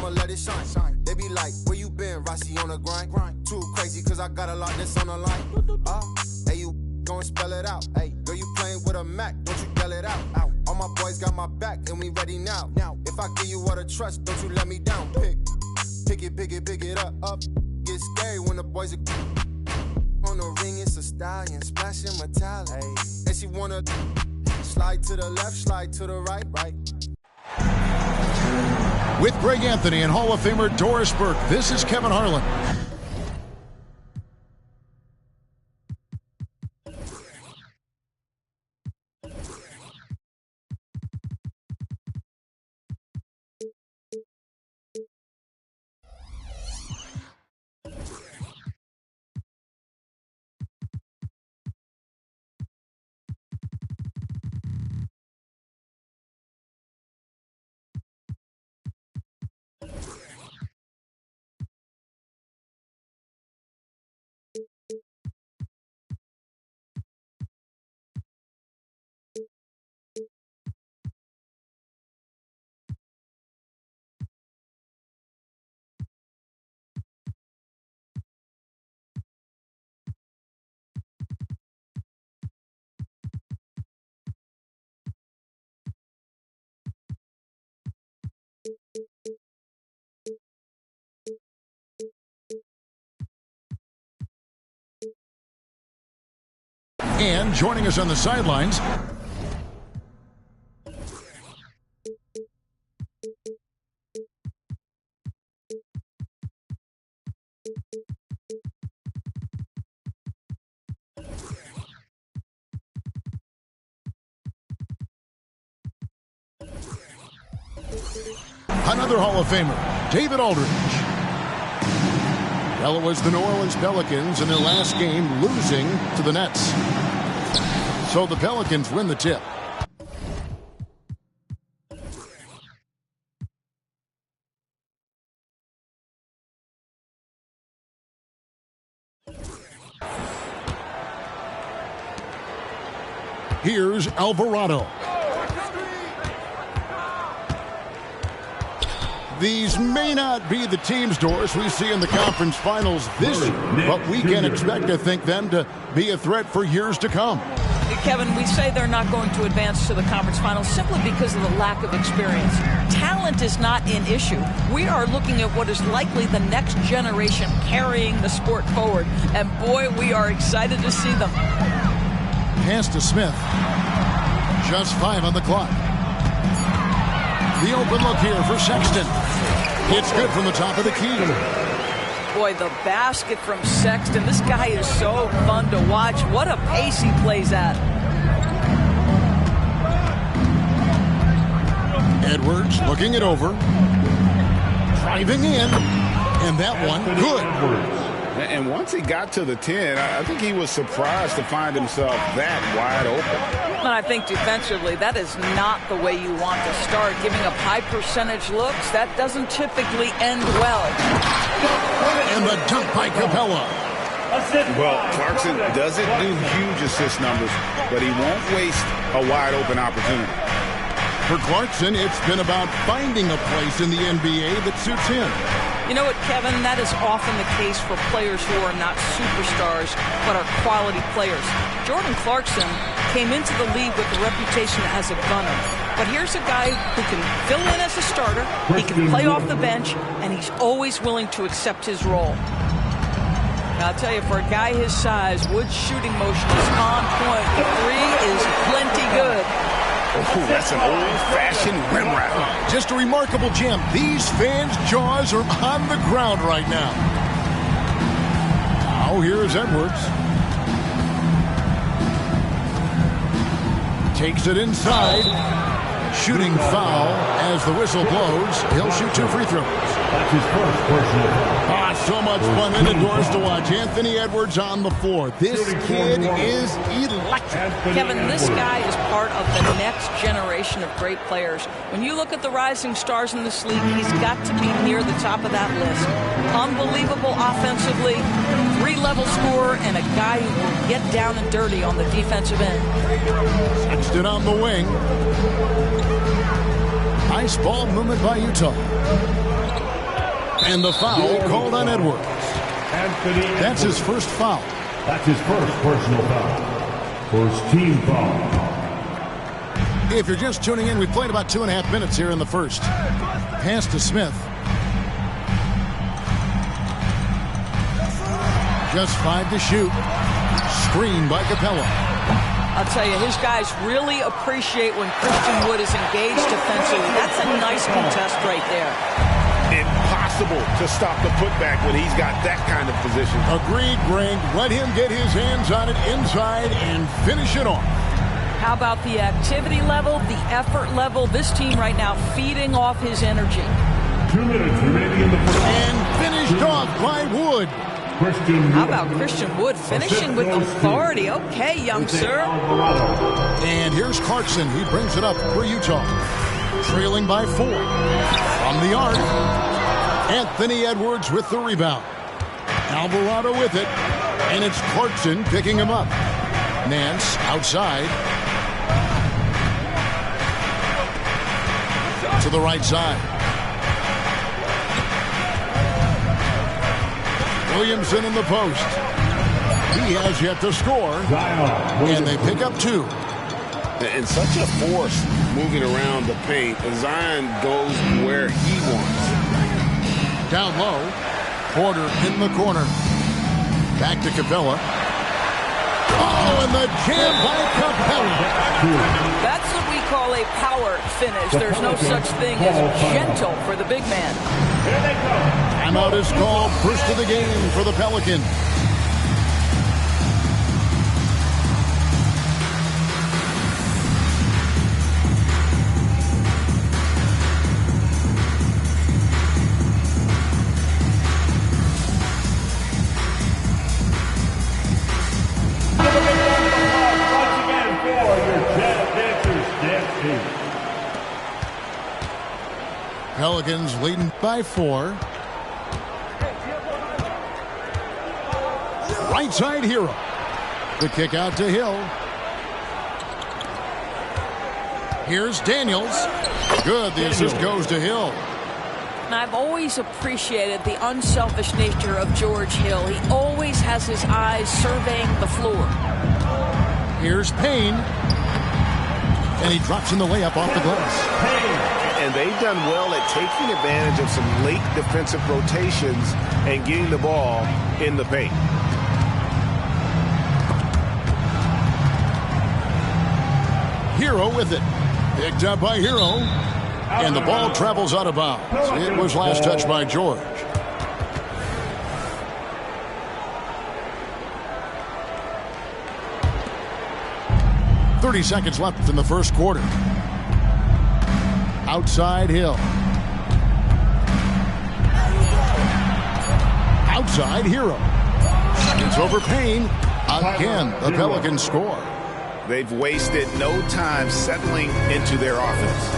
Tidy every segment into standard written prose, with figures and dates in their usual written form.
I'ma let it shine. They be like, where you been, Rossi on the grind? Too crazy, cause I got a lot that's on the line. Hey, you gon' spell it out. Hey, girl, you playing with a Mac, don't you yell it out. All my boys got my back, and we ready now. If I give you all the trust, don't you let me down. Pick it up. Get scary when the boys are on the ring, it's a stallion, splashing metallic. And she wanna slide to the left, slide to the right. With Greg Anthony and Hall of Famer Doris Burke, this is Kevin Harlan. And joining us on the sidelines, another Hall of Famer, David Aldridge. Well, it was the New Orleans Pelicans in their last game losing to the Nets. So the Pelicans win the tip. Here's Alvarado. These may not be the teams, Doris, we see in the conference finals this year, but we can expect, I think, them to be a threat for years to come. Kevin, we say they're not going to advance to the conference finals simply because of the lack of experience. Talent is not an issue. We are looking at what is likely the next generation carrying the sport forward, and boy, we are excited to see them. Pass to Smith. Just 5 on the clock. The open look here for Sexton. It's good from the top of the key. Boy, the basket from Sexton. This guy is so fun to watch. What a pace he plays at. Edwards looking it over. Driving in. And that one, good. And once he got to the 10, I think he was surprised to find himself that wide open. And I think defensively, that is not the way you want to start. Giving up high percentage looks, that doesn't typically end well. And the dunk by Capella. Well, Clarkson doesn't do huge assist numbers, but he won't waste a wide open opportunity. For Clarkson, it's been about finding a place in the NBA that suits him. You know what, Kevin? That is often the case for players who are not superstars, but are quality players. Jordan Clarkson came into the league with a reputation as a gunner. But here's a guy who can fill in as a starter, he can play off the bench, and he's always willing to accept his role. Now, I'll tell you, for a guy his size, Wood's shooting motion is on point. The three is plenty good. Oh, that's an old-fashioned rim wrap. Just a remarkable jam. These fans' jaws are on the ground right now. Now here's Edwards. Takes it inside. Shooting foul as the whistle blows. He'll shoot 2 free throws. That's his first personal foul. So much fun and indoors to watch. Anthony Edwards on the floor. This kid is electric. Kevin, this guy is part of the next generation of great players. When you look at the rising stars in this league, he's got to be near the top of that list. Unbelievable offensively, 3-level scorer, and a guy who will get down and dirty on the defensive end. Sexton on the wing. Nice ball movement by Utah. And the foul called on Edwards. That's his first foul. That's his first personal foul. First team foul. If you're just tuning in, we played about 2.5 minutes here in the first. Pass to Smith. Just 5 to shoot. Screen by Capella. I'll tell you, his guys really appreciate when Christian Wood is engaged defensively. That's a nice contest right there. Impossible to stop the putback when he's got that kind of position. Agreed, Greg. Let him get his hands on it inside and finish it off. How about the activity level, the effort level? This team right now feeding off his energy. 2 minutes remaining in the first. And finished off by Wood. How about Christian Wood finishing with authority? Okay, young sir. And here's Clarkson. He brings it up for Utah. Trailing by 4. From the arc, Anthony Edwards with the rebound. Alvarado with it. And it's Clarkson picking him up. Nance outside. To the right side. Williamson in the post. He has yet to score. And they pick up 2. And such a force moving around the paint. Zion goes where he wants. Down low. Porter in the corner. Back to Capella. Oh, and the jam by Capella. That's what we call a power finish. There's no such thing as gentle for the big man. Here they go. Timeout is called. First of the game for the Pelicans. Pelicans leading by 4. Right side Hero. The kick out to Hill. Here's Daniels. Good. The assist goes to Hill. And I've always appreciated the unselfish nature of George Hill. He always has his eyes surveying the floor. Here's Payne. And he drops in the layup off the glass. And they've done well at taking advantage of some late defensive rotations and getting the ball in the paint. Hero with it. Picked up by Hero. And the ball travels out of bounds. It was last touched by George. Seconds left in the first quarter. Outside Hill. Outside Hero. Seconds over Payne. Again, the Pelicans score. They've wasted no time settling into their offense.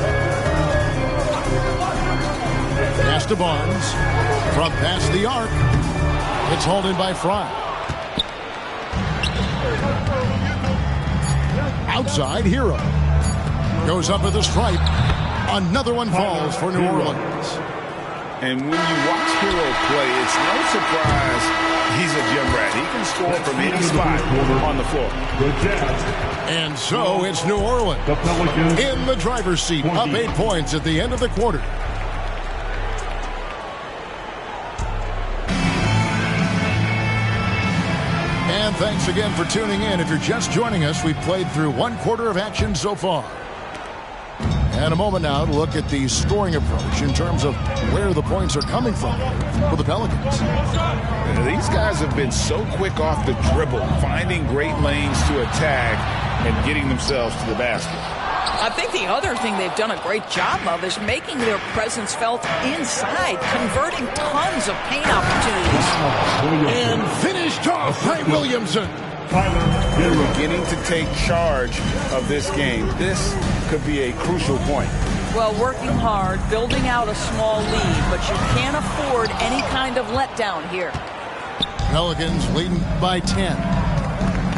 Pass to Barnes. From past the arc. It's hauled in by Fry. Outside Hero. Goes up with a stripe. Another one falls for New Orleans. And when you watch Hero play, it's no surprise he's a gym rat. He can score from any spot on the floor. And so it's New Orleans in the driver's seat, up 8 points at the end of the quarter. And thanks again for tuning in. If you're just joining us, we've played through 1 quarter of action so far. And a moment now to look at the scoring approach in terms of where the points are coming from for the Pelicans. These guys have been so quick off the dribble, finding great lanes to attack and getting themselves to the basket. I think the other thing they've done a great job of is making their presence felt inside, converting tons of paint opportunities. And finished off by Williamson. They're beginning to take charge of this game. This could be a crucial point. Well, working hard, building out a small lead, but you can't afford any kind of letdown here. Pelicans leading by 10.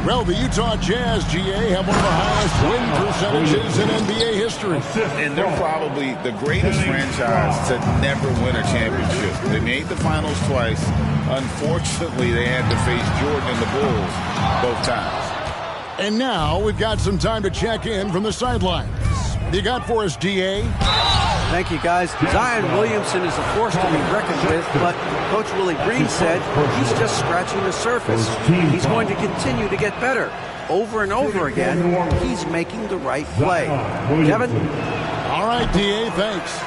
Well, the Utah Jazz, GA, have one of the highest win percentages in NBA history. And they're probably the greatest franchise to never win a championship. They made the finals twice. Unfortunately, they had to face Jordan and the Bulls both times. And now we've got some time to check in from the sidelines. What do you got for us, DA? Thank you, guys. Zion Williamson is a force to be reckoned with, but Coach Willie Green said he's just scratching the surface. He's going to continue to get better. Over and over again, he's making the right play. Kevin? All right, DA, thanks.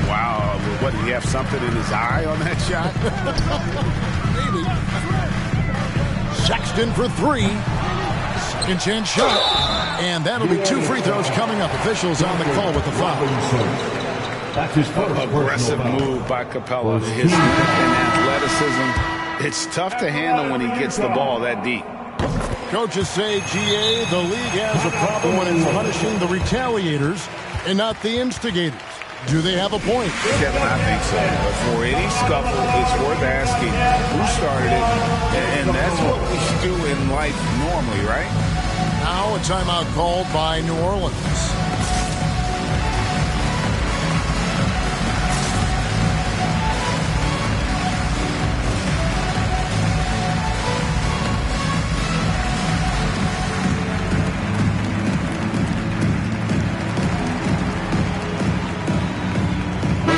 Wow, what, did he have something in his eye on that shot? Maybe. Sexton for three. Second chance shot. And that'll be 2 free throws coming up. Officials on the call with the foul. That's his first Aggressive move by Capella. His length and athleticism. It's tough to handle when he gets the ball that deep. Coaches say, GA, the league has a problem when it's punishing the retaliators and not the instigators. Do they have a point? Kevin, I think so. But for any scuffle, it's worth asking who started it. And that's what we should do in life normally, right? Now a timeout called by New Orleans.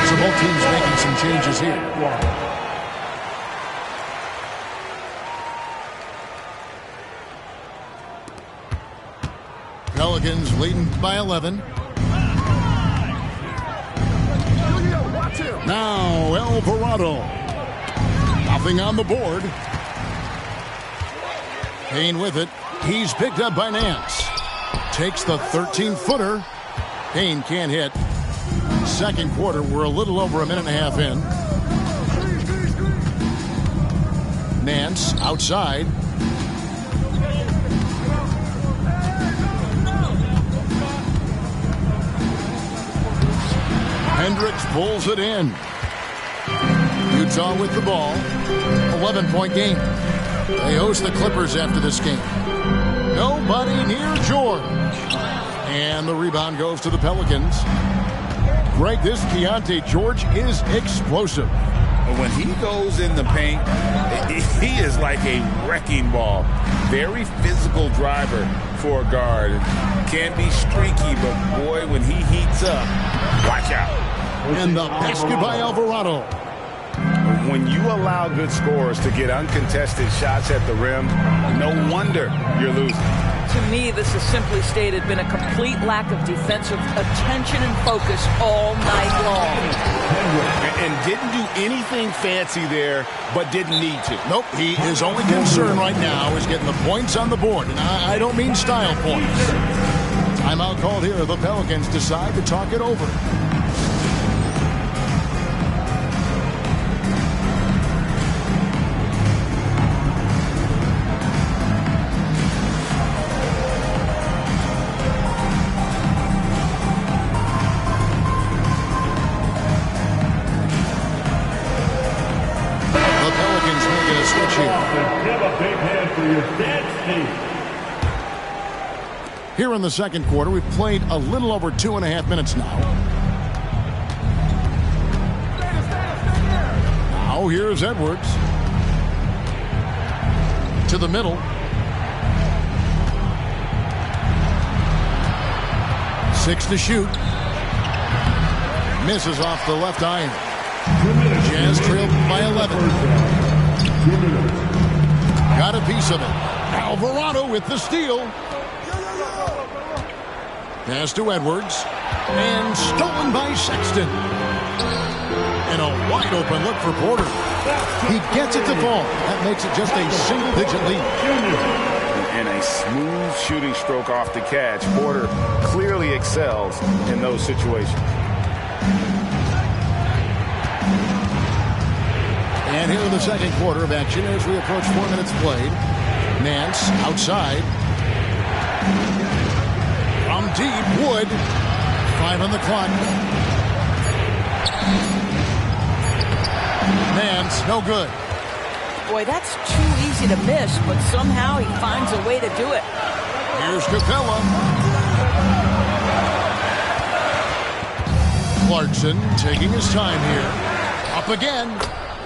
So both teams making some changes here. Pelicans leading by 11. Now Alvarado. Nothing on the board. Payne with it. He's picked up by Nance. Takes the 13-footer. Payne can't hit. Second quarter, we're a little over a minute and a half in. Nance outside. Hendricks pulls it in. Utah with the ball. 11-point game. They host the Clippers after this game. Nobody near George. And the rebound goes to the Pelicans. Greg, this Keontae George is explosive. When he goes in the paint, he is like a wrecking ball. Very physical driver for a guard. Can be streaky, but boy, when he heats up, watch out. And the basket by Alvarado. When you allow good scorers to get uncontested shots at the rim, no wonder you're losing. To me, this has simply stated been a complete lack of defensive attention and focus all night long. And didn't do anything fancy there, but didn't need to. Nope, his only concern right now is getting the points on the board. And I don't mean style points. Timeout called here. The Pelicans decide to talk it over. Here in the second quarter, we've played a little over 2.5 minutes now. Now here's Edwards. To the middle. Six to shoot. Misses off the left iron. Jazz trailed by 11. Got a piece of it. Alvarado with the steal. Pass to Edwards. And stolen by Sexton. And a wide open look for Porter. He gets it to fall. That makes it just a single-digit lead. And a smooth shooting stroke off the catch. Porter clearly excels in those situations. And here in the second quarter of action as we approach 4 minutes played. Nance outside. From deep, Wood. 5 on the clock. Nance, no good. Boy, that's too easy easy to miss, but somehow he finds a way to do it. Here's Capella. Clarkson taking his time here. Up again.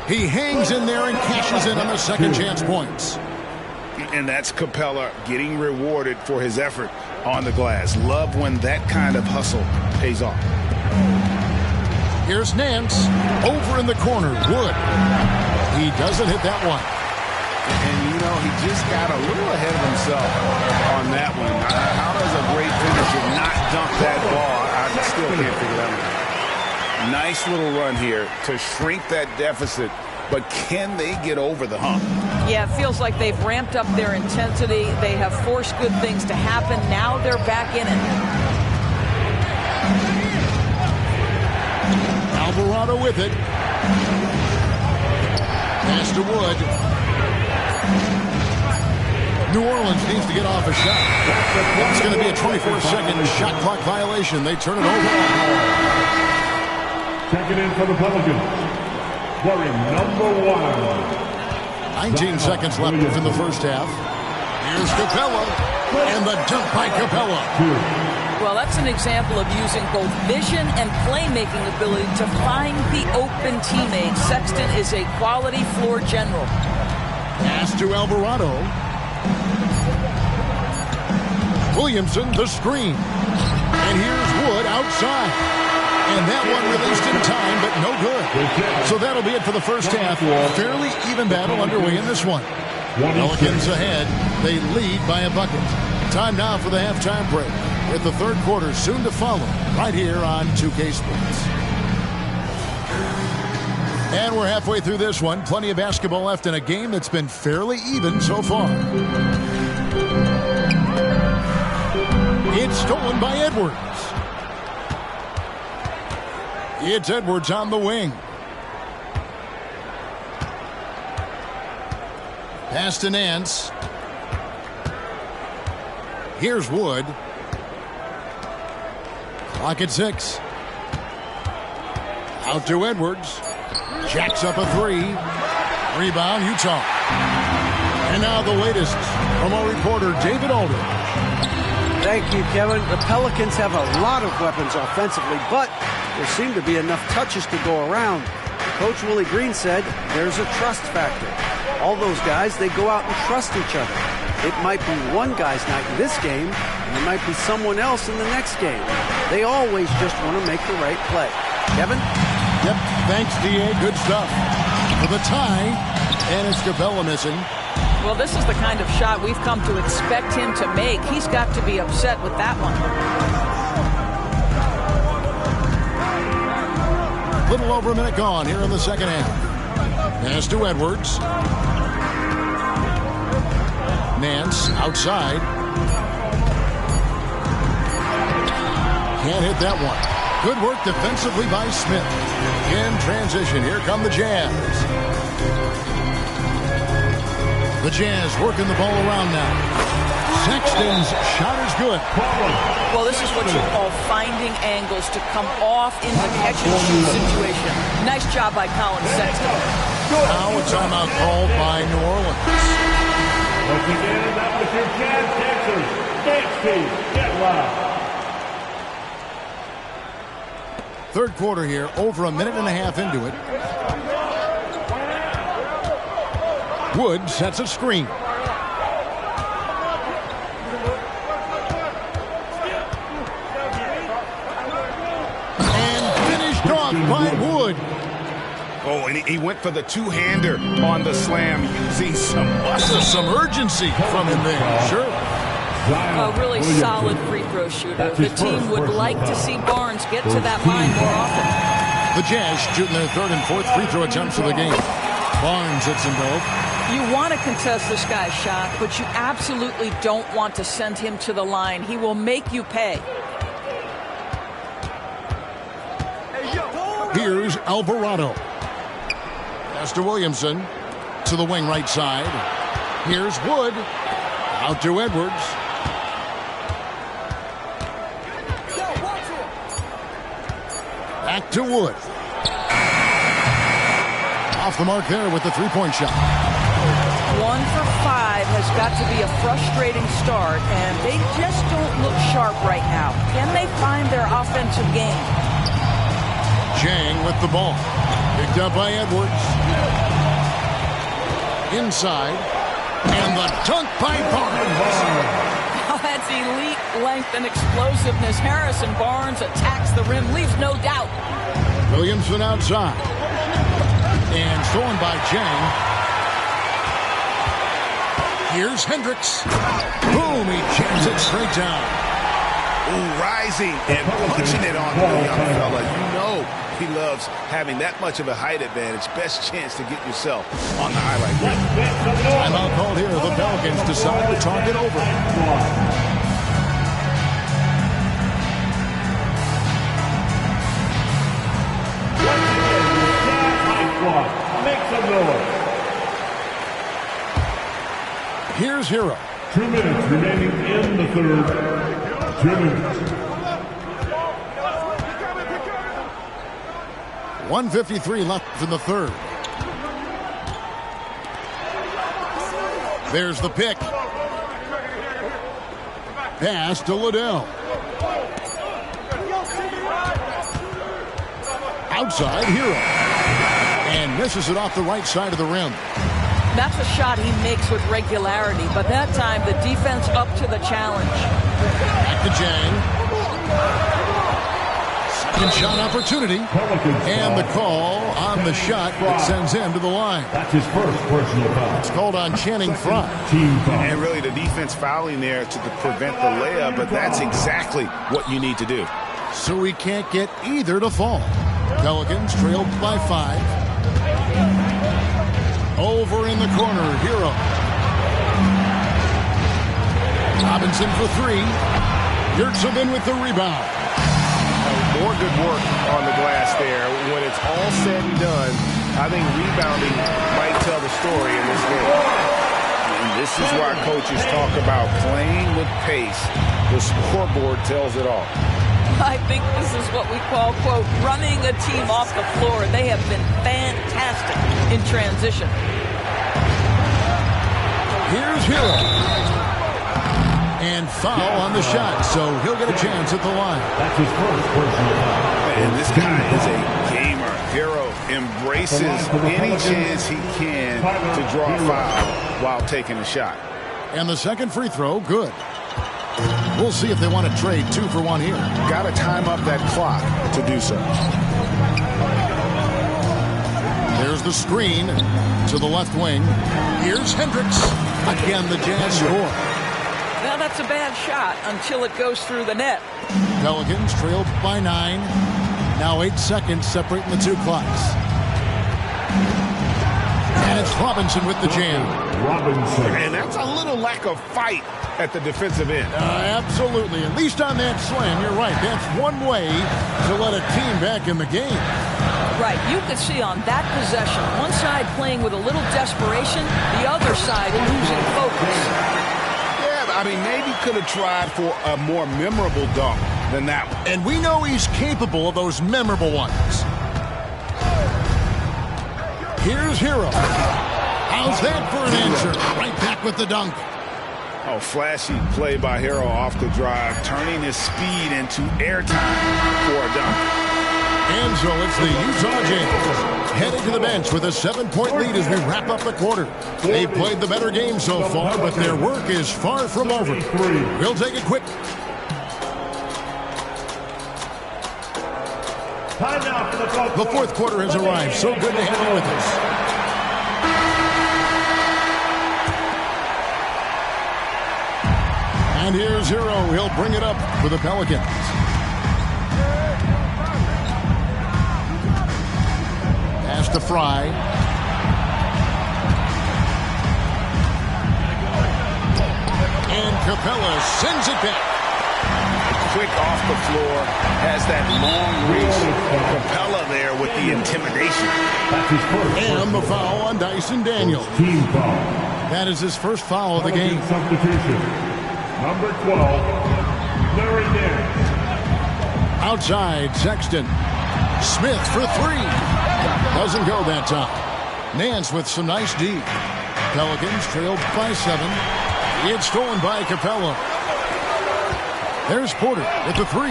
He hangs in there and cashes in on the second chance points. And that's Capella getting rewarded for his effort on the glass. Love when that kind of hustle pays off. Here's Nance. Over in the corner. Wood. He doesn't hit that one. And, you know, he just got a little ahead of himself on that one. How does a great finisher not dunk that ball? I still can't figure that one out. Nice little run here to shrink that deficit, but can they get over the hump? Yeah, it feels like they've ramped up their intensity. They have forced good things to happen. Now they're back in it. Alvarado with it. Pass to Wood. New Orleans needs to get off a shot. It's going to be a 24-second shot clock violation. They turn it over. Checking in for the Pelicans, wearing number 1. 19 seconds left in the first half. Here's Capella. And the dunk by Capella. Well, that's an example of using both vision and playmaking ability to find the open teammate. Sexton is a quality floor general. Pass to Alvarado. Williamson, the screen. And here's Wood outside. And that one released in time, but no good. So that'll be it for the first half. Fairly even battle underway in this one. Pelicans ahead. They lead by a bucket. Time now for the halftime break. With the third quarter soon to follow, right here on 2K Sports. And we're halfway through this one. Plenty of basketball left in a game that's been fairly even so far. It's stolen by Edwards. It's Edwards on the wing. Pass to Nance. Here's Wood. Clock at 6. Out to Edwards. Jacks up a 3. Rebound, Utah. And now the latest from our reporter, David Aldridge. Thank you, Kevin. The Pelicans have a lot of weapons offensively, but there seem to be enough touches to go around. Coach Willie Green said there's a trust factor. All those guys, they go out and trust each other. It might be one guy's night in this game, and it might be someone else in the next game. They always just want to make the right play. Kevin? Yep, thanks, D.A. Good stuff. For the tie, and it's Capella missing. Well, this is the kind of shot we've come to expect him to make. He's got to be upset with that one. Little over a minute gone here in the second half. Pass to Edwards. Nance outside. Can't hit that one. Good work defensively by Smith. In transition, here come the Jazz. The Jazz working the ball around now. Sexton's shot is good. Well, this is what you call finding angles to come off in the catch-and-shoot situation. Nice job by Colin Sexton. Now a timeout called by New Orleans. Once again, that was your Jazz Texas dance team. Get loud. Third quarter here, over a minute and a half into it. Wood sets a screen. And finished off by Wood. Oh, and he went for the two-hander on the slam using some muscle. Some urgency from him there, sure. A really solid free throw shooter. The team would like to see Barnes get to that line more often. The Jazz shooting their third and fourth free throw attempts of the game. Barnes hits them both. You want to contest this guy's shot, but you absolutely don't want to send him to the line. He will make you pay. Here's Alvarado. Pass to Williamson. To the wing right side. Here's Wood. Out to Edwards. Back to Wood. Off the mark there with the three-point shot. 1 for 5 has got to be a frustrating start, and they just don't look sharp right now. Can they find their offensive game? Jang with the ball. Picked up by Edwards. Inside. And the dunk by Barnes. Oh, that's elite length and explosiveness. Harrison Barnes attacks the rim, leaves no doubt. Williamson outside. And stolen by Jang. Here's Hendricks. Boom, he jams it straight down. Ooh, rising and punching it on the young fella. You know he loves having that much of a height advantage. Best chance to get yourself on the highlight reel. Timeout called here. The Pelicans decide to talk it over. Make some noise. Here's Hero. 2 minutes remaining in the third. 2 minutes. 1:53 left in the third. There's the pick. Pass to Liddell. Outside, Hero. And misses it off the right side of the rim. That's a shot he makes with regularity, but that time the defense up to the challenge. Back to Jang. Second shot opportunity. And the call on the shot that sends him to the line. That's his first personal foul. It's called on Channing Frye. Team foul. And really the defense fouling there to prevent the layup, but that's exactly what you need to do. So we can't get either to fall. Pelicans trailed by 5. Over in the corner, Hero. Robinson for 3. Yurtseven with the rebound. More good work on the glass there. When it's all said and done, I think rebounding might tell the story in this game. And this is why coaches talk about playing with pace. The scoreboard tells it all. I think this is what we call, quote, running a team off the floor. They have been fantastic in transition. Here's Hero. And foul on the shot, so he'll get a chance at the line. That's his first personal foul. And this guy is a gamer. Hero embraces any chance he can to draw a foul while taking a shot. And the second free throw, good. We'll see if they want to trade 2 for 1 here. Got to time up that clock to do so. There's the screen to the left wing. Here's Hendricks. Again, the Jazz score. Now that's a bad shot until it goes through the net. Pelicans trailed by 9. Now 8 seconds separating the 2 clocks. And it's Robinson with the jam. Robinson. And that's a little lack of fight at the defensive end. Absolutely. At least on that slam, you're right. That's one way to let a team back in the game. Right. You could see on that possession, one side playing with a little desperation, the other side losing focus. Yeah, I mean, maybe could have tried for a more memorable dunk than that one. And we know he's capable of those memorable ones. Here's Hero. How's that for an answer? Right back with the dunk. Oh, flashy play by Hero off the drive, turning his speed into airtime for a dunk. And so it's the Utah Jazz headed to the bench with a 7-point lead as we wrap up the quarter. They've played the better game so far, but their work is far from over. We'll take a quick. The fourth quarter has arrived. So good to have you with us. And here's Hero. He'll bring it up for the Pelicans. Pass to Frye. And Capella sends it back. Quick off the floor, has that long reach. Capella there with the intimidation. That's his first. And the foul on Dyson Daniels. Team foul. That is his first foul of the game. Substitution. Number 12, Larry Nance. Outside, Sexton. Smith for 3. Doesn't go that time. Nance with some nice D. Pelicans trailed by 7. It's stolen by Capella. There's Porter with the 3.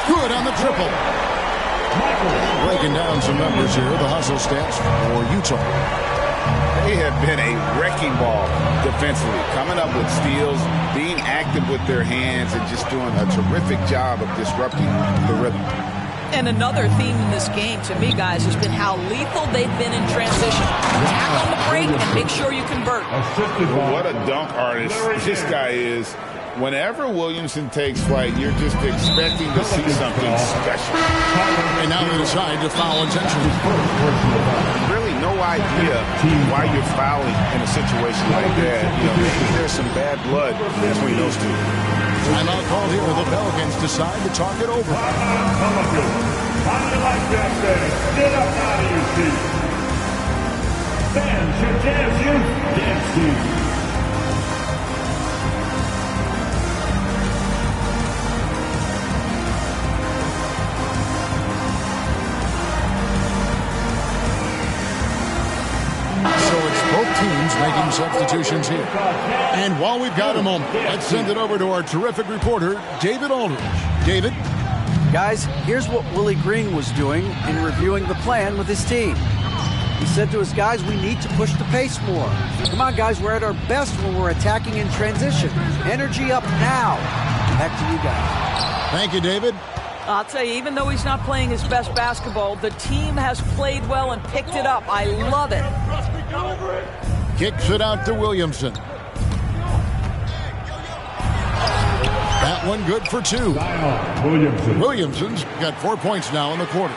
Good on the triple. Breaking down some numbers here, the hustle stats for Utah. They have been a wrecking ball defensively, coming up with steals, being active with their hands, and just doing a terrific job of disrupting the rhythm. And another theme in this game, to me, guys, has been how lethal they've been in transition. Attack on the break and make sure you convert. What a dunk artist this guy is. Whenever Williamson takes flight, you're just expecting to see something special. And now they decide to foul intentionally. Really no idea why you're fouling in a situation like that. You know, maybe there's some bad blood between those two. Timeout called here. The Pelicans decide to talk it over. How do you like that, Benny? Get up out of your seat. Fans should dance you. Dance team. Both teams making substitutions here. And while we've got a moment, let's send it over to our terrific reporter, David Aldridge. David? Guys, here's what Willie Green was doing in reviewing the plan with his team. He said to his guys, we need to push the pace more. Come on, guys, we're at our best when we're attacking in transition. Energy up now. Back to you guys. Thank you, David. I'll tell you, even though he's not playing his best basketball, the team has played well and picked it up. I love it. Kicks it out to Williamson. That one good for 2. Williamson's got 4 points now in the quarter.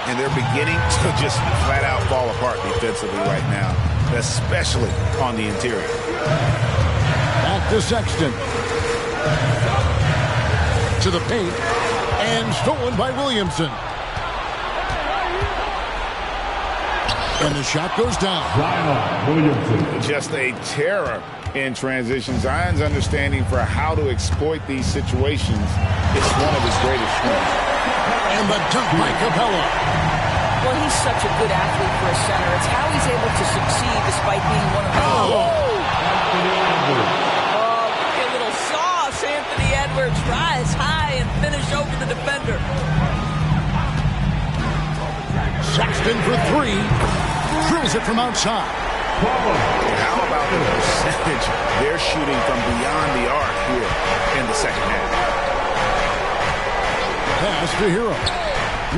And they're beginning to just flat out fall apart defensively right now, especially on the interior. Back to Sexton. To the paint. And stolen by Williamson. And the shot goes down. Just a terror in transition. Zion's understanding for how to exploit these situations is one of his greatest strengths. And the dunk by Capella. Well, he's such a good athlete for a center. It's how he's able to succeed despite being one of the... A little sauce. Anthony Edwards rise high and finish over the defender. Sexton for 3. Drills it from outside. How about the percentage they're shooting from beyond the arc here in the second half? Pass to Hero.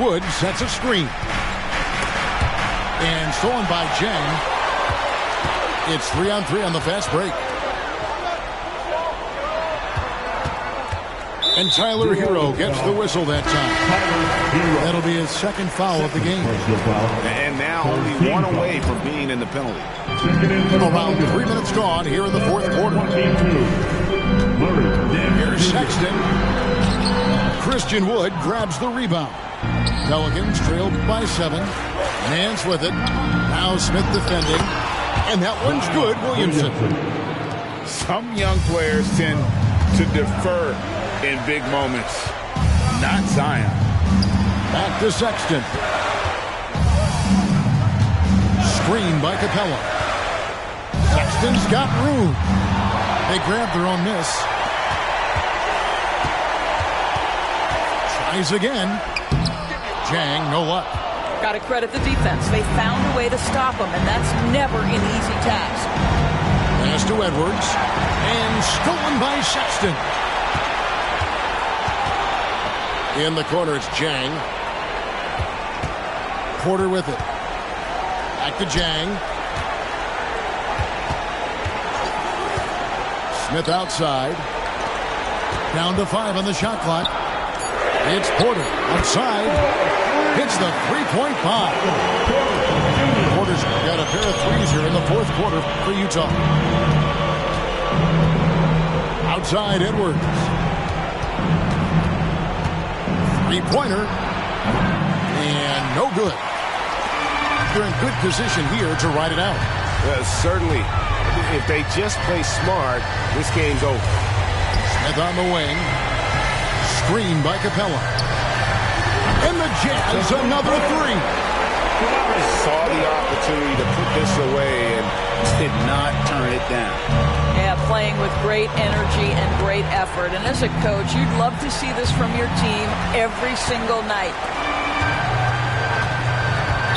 Wood sets a screen. And stolen by Jeng. It's 3-on-3 on the fast break. And Tyler Hero gets the whistle that time. That'll be his second foul of the game. And now only one away from being in the penalty. Around 3 minutes gone here in the fourth quarter. Here's Sexton. Christian Wood grabs the rebound. Pelicans trailed by 7. Nance with it. Now Smith defending. And that one's good, Williamson. Some young players tend to defer in big moments. Not Zion. Back to Sexton. Screen by Capella. Sexton's got room. They grab their own miss. Tries again. Jang, no luck. Got to credit the defense. They found a way to stop him, and that's never an easy task. Pass to Edwards. And stolen by Sexton. In the corner, it's Jang. Porter with it. Back to Jang. Smith outside. Down to 5 on the shot clock. It's Porter outside. Hits the three-point bomb. Porter's got a pair of threes here in the fourth quarter for Utah. Outside, Edwards. Three-pointer. And no good. They're in good position here to ride it out. Well, certainly. If they just play smart, this game's over. Smith on the wing. Screen by Capella. And the Jazz, another three. Saw the opportunity to put this away, and did not turn it down. Yeah, playing with great energy and great effort. And as a coach, you'd love to see this from your team every single night.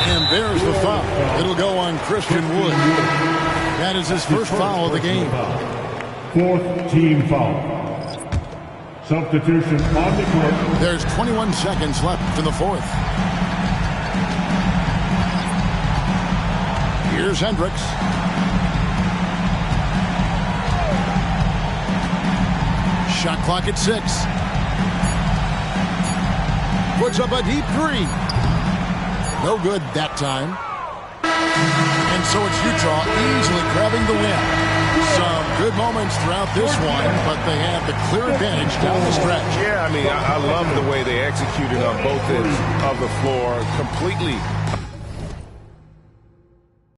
And there's the foul. It'll go on Christian Wood. That is his first foul of the game. Fourth team foul. Substitution on the court. There's 21 seconds left in the fourth. Here's Hendricks. Shot clock at 6. Puts up a deep 3. No good that time. And so it's Utah easily grabbing the win. Some good moments throughout this one, but they have the clear advantage down the stretch. Yeah, I mean, I love the way they executed on both ends of the floor. Completely